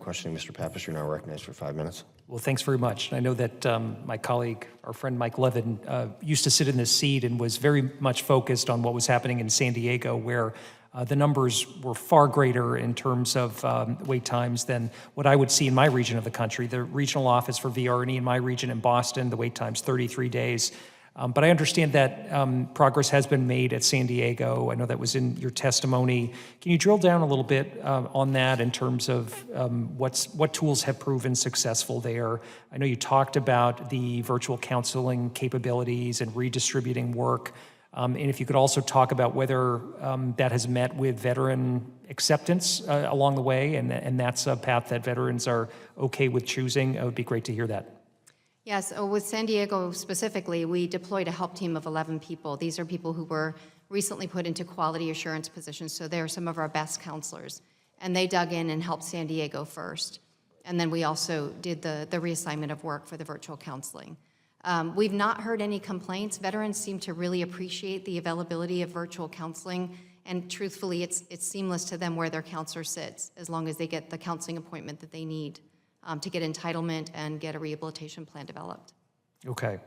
questioning. Mr. Pappas, you're now recognized for 5 minutes. Well, thanks very much. I know that my colleague, our friend Mike Levin, used to sit in this seat and was very much focused on what was happening in San Diego, where the numbers were far greater in terms of wait times than what I would see in my region of the country. The regional office for VRE in my region in Boston, the wait time's 33 days. But I understand that progress has been made at San Diego. I know that was in your testimony. Can you drill down a little bit on that in terms of what tools have proven successful there? I know you talked about the virtual counseling capabilities and redistributing work. And if you could also talk about whether that has met with veteran acceptance along the way, and that's a path that veterans are okay with choosing, it would be great to hear that. Yes, with San Diego specifically, we deployed a help team of 11 people. These are people who were recently put into quality assurance positions, so they're some of our best counselors. And they dug in and helped San Diego first. And then we also did the reassignment of work for the virtual counseling. We've not heard any complaints. Veterans seem to really appreciate the availability of virtual counseling, and truthfully, it's seamless to them where their counselor sits, as long as they get the counseling appointment that they need to get entitlement and get a rehabilitation plan developed. Okay.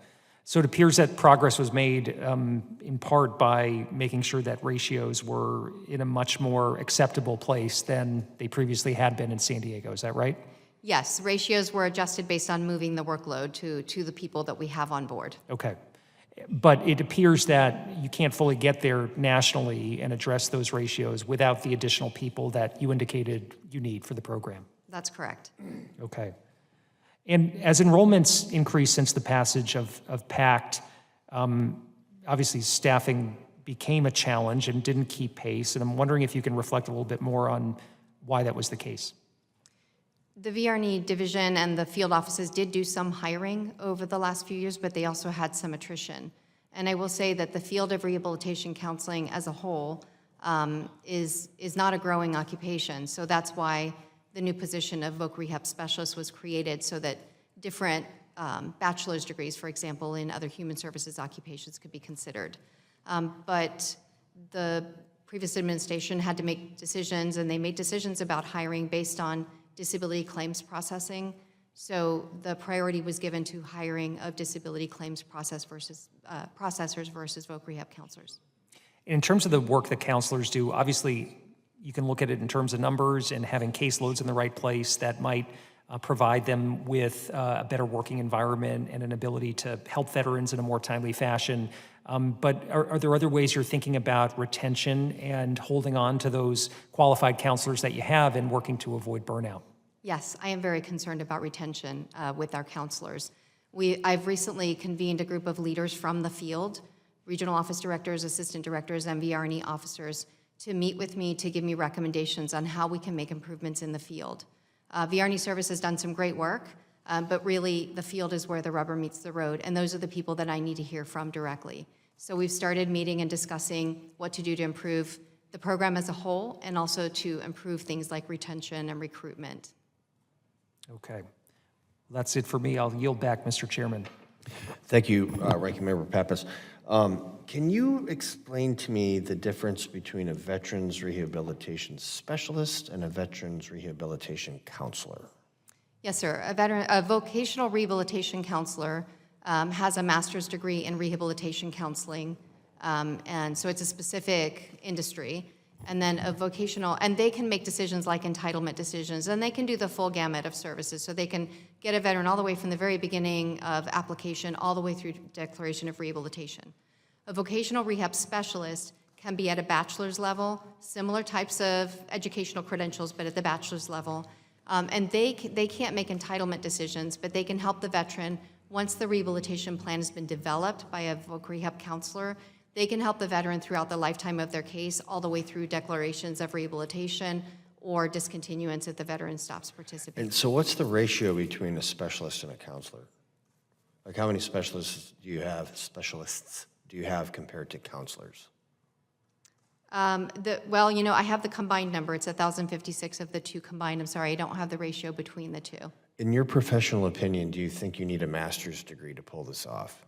So it appears that progress was made in part by making sure that ratios were in a much more acceptable place than they previously had been in San Diego. Is that right? Yes, ratios were adjusted based on moving the workload to the people that we have on board. Okay. But it appears that you can't fully get there nationally and address those ratios without the additional people that you indicated you need for the program. That's correct. Okay. And as enrollments increased since the passage of PACT, obviously staffing became a challenge and didn't keep pace. And I'm wondering if you can reflect a little bit more on why that was the case. The VRE division and the field offices did do some hiring over the last few years, but they also had some attrition. And I will say that the field of rehabilitation counseling as a whole is not a growing occupation. So that's why the new position of voc rehab specialist was created, so that different bachelor's degrees, for example, in other human services occupations could be considered. But the previous administration had to make decisions, and they made decisions about hiring based on disability claims processing. So the priority was given to hiring of disability claims processors versus voc rehab counselors. In terms of the work that counselors do, obviously you can look at it in terms of numbers and having caseloads in the right place that might provide them with a better working environment and an ability to help veterans in a more timely fashion. But are there other ways you're thinking about retention and holding on to those qualified counselors that you have and working to avoid burnout? Yes, I am very concerned about retention with our counselors. I've recently convened a group of leaders from the field, regional office directors, assistant directors, and VRE officers, to meet with me to give me recommendations on how we can make improvements in the field. VRE Service has done some great work, but really the field is where the rubber meets the road, and those are the people that I need to hear from directly. So we've started meeting and discussing what to do to improve the program as a whole, and also to improve things like retention and recruitment. Okay. That's it for me. I'll yield back, Mr. Chairman. Thank you, Ranking Member Pappas. Can you explain to me the difference between a veterans rehabilitation specialist and a veterans rehabilitation counselor? Yes, sir. A vocational rehabilitation counselor has a master's degree in rehabilitation counseling, and so it's a specific industry. And then a vocational, and they can make decisions like entitlement decisions, and they can do the full gamut of services. So they can get a veteran all the way from the very beginning of application all the way through declaration of rehabilitation. A vocational rehab specialist can be at a bachelor's level, similar types of educational credentials, but at the bachelor's level. And they can't make entitlement decisions, but they can help the veteran once the rehabilitation plan has been developed by a voc rehab counselor. They can help the veteran throughout the lifetime of their case, all the way through declarations of rehabilitation or discontinuance if the veteran stops participating. And so what's the ratio between a specialist and a counselor? Like how many specialists do you have compared to counselors? Well, you know, I have the combined number. It's 1,056 of the two combined. I'm sorry, I don't have the ratio between the two. In your professional opinion, do you think you need a master's degree to pull this off?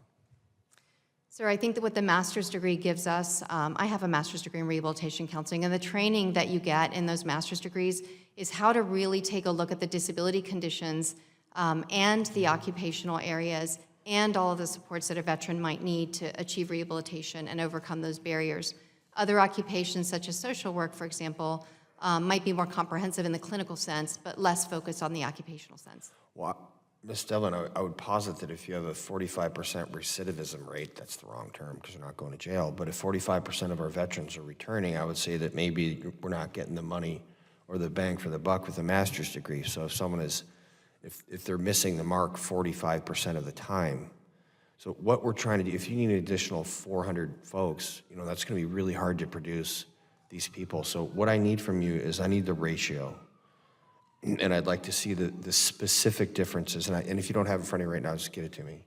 Sir, I think that what the master's degree gives us, I have a master's degree in rehabilitation counseling, and the training that you get in those master's degrees is how to really take a look at the disability conditions and the occupational areas and all of the supports that a veteran might need to achieve rehabilitation and overcome those barriers. Other occupations, such as social work, for example, might be more comprehensive in the clinical sense, but less focused on the occupational sense. Well, Ms. Devlin, I would posit that if you have a 45% recidivism rate, that's the wrong term because they're not going to jail, but if 45% of our veterans are returning, I would say that maybe we're not getting the money or the bang for the buck with a master's degree. So if someone is, if they're missing the mark 45% of the time, so what we're trying to do, if you need an additional 400 folks, that's going to be really hard to produce these people. So what I need from you is I need the ratio. And I'd like to see the specific differences. And if you don't have it in front of you right now, just get it to me.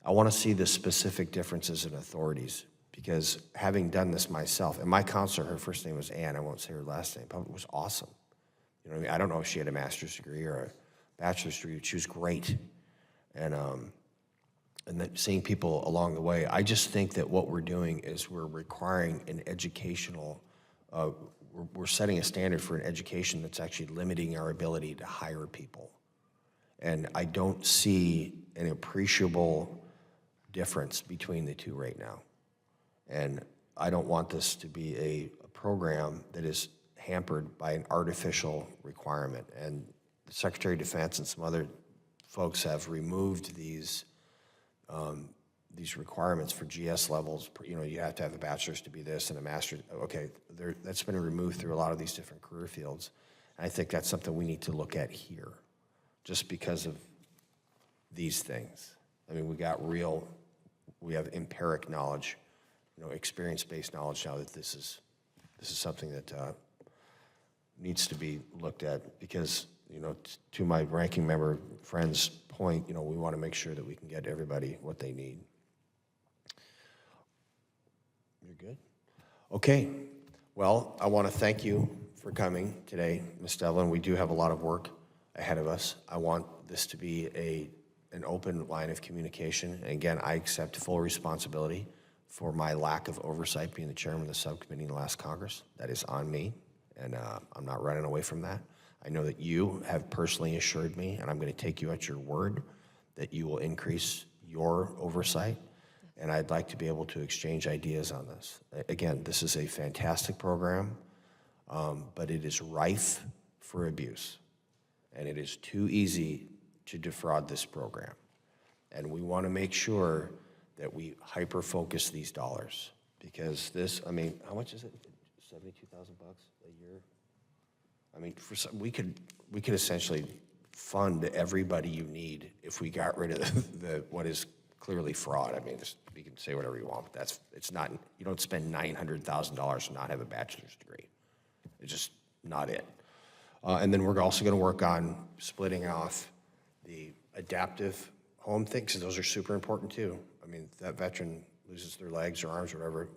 I want to see the specific differences in authorities because having done this myself, and my counselor, her first name was Ann, I won't say her last name, but it was awesome. You know what I mean? I don't know if she had a master's degree or a bachelor's degree, but she was great. And then seeing people along the way, I just think that what we're doing is we're requiring an educational we're setting a standard for an education that's actually limiting our ability to hire people. And I don't see an appreciable difference between the two right now. And I don't want this to be a program that is hampered by an artificial requirement. And the Secretary of Defense and some other folks have removed these requirements for GS levels. You have to have a bachelor's to be this and a master's. Okay, that's been removed through a lot of these different career fields. And I think that's something we need to look at here, just because of these things. I mean, we have empiric knowledge, experience-based knowledge now that this is something that needs to be looked at because, to my ranking member friend's point, we want to make sure that we can get everybody what they need. You're good? Okay. Well, I want to thank you for coming today, Ms. Devlin. We do have a lot of work ahead of us. I want this to be an open line of communication. And again, I accept full responsibility for my lack of oversight being the chairman of the subcommittee in the last Congress. That is on me, and I'm not running away from that. I know that you have personally assured me, and I'm going to take you at your word, that you will increase your oversight. And I'd like to be able to exchange ideas on this. Again, this is a fantastic program, but it is rife for abuse. And it is too easy to defraud this program. And we want to make sure that we hyper-focus these dollars. Because this, how much is it? $72,000 a year? We could essentially fund everybody you need if we got rid of what is clearly fraud. You can say whatever you want, but it's not. You don't spend $900,000 and not have a bachelor's degree. It's just not it. And then we're also going to work on splitting off the adaptive home things, because those are super important too. That veteran loses their legs or arms or whatever.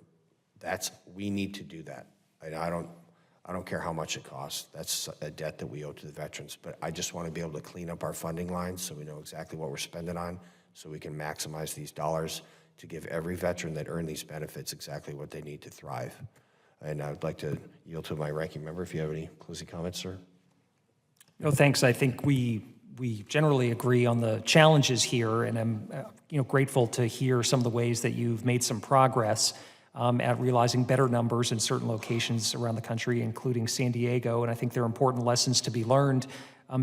We need to do that. I don't care how much it costs. That's a debt that we owe to the veterans. But I just want to be able to clean up our funding lines so we know exactly what we're spending on, so we can maximize these dollars to give every veteran that earned these benefits exactly what they need to thrive. And I would like to yield to my ranking member if you have any closing comments, sir. No, thanks. I think we generally agree on the challenges here, and I'm grateful to hear some of the ways that you've made some progress at realizing better numbers in certain locations around the country, including San Diego, and I think there are important lessons to be learned.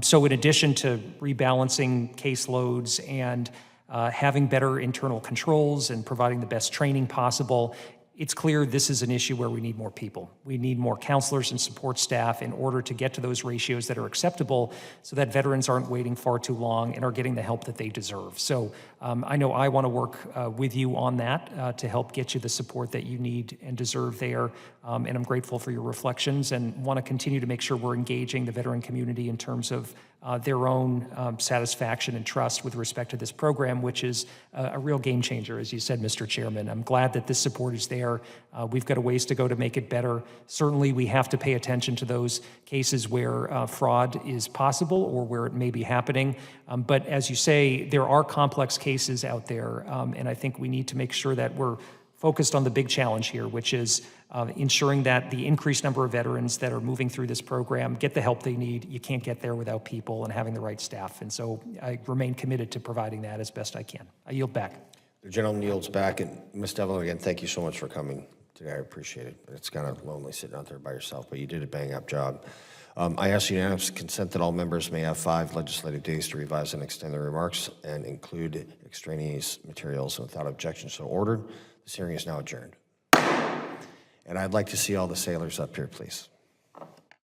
So in addition to rebalancing caseloads and having better internal controls and providing the best training possible, it's clear this is an issue where we need more people. We need more counselors and support staff in order to get to those ratios that are acceptable so that veterans aren't waiting far too long and are getting the help that they deserve. So I know I want to work with you on that to help get you the support that you need and deserve there. And I'm grateful for your reflections and want to continue to make sure we're engaging the veteran community in terms of their own satisfaction and trust with respect to this program, which is a real game changer, as you said, Mr. Chairman. I'm glad that this support is there. We've got a ways to go to make it better. Certainly, we have to pay attention to those cases where fraud is possible or where it may be happening. But as you say, there are complex cases cases out there, and I think we need to make sure that we're focused on the big challenge here, which is ensuring that the increased number of veterans that are moving through this program get the help they need. You can't get there without people and having the right staff, and so I remain committed to providing that as best I can. I yield back. The gentleman yields back, and Ms. Devlin, again, thank you so much for coming today. I appreciate it. It's kind of lonely sitting out there by yourself, but you did a bang-up job. I ask unanimous consent that all members may have 5 legislative days to revise and extend their remarks and include extraneous materials without objection so ordered. This hearing is now adjourned. And I'd like to see all the sailors up here, please.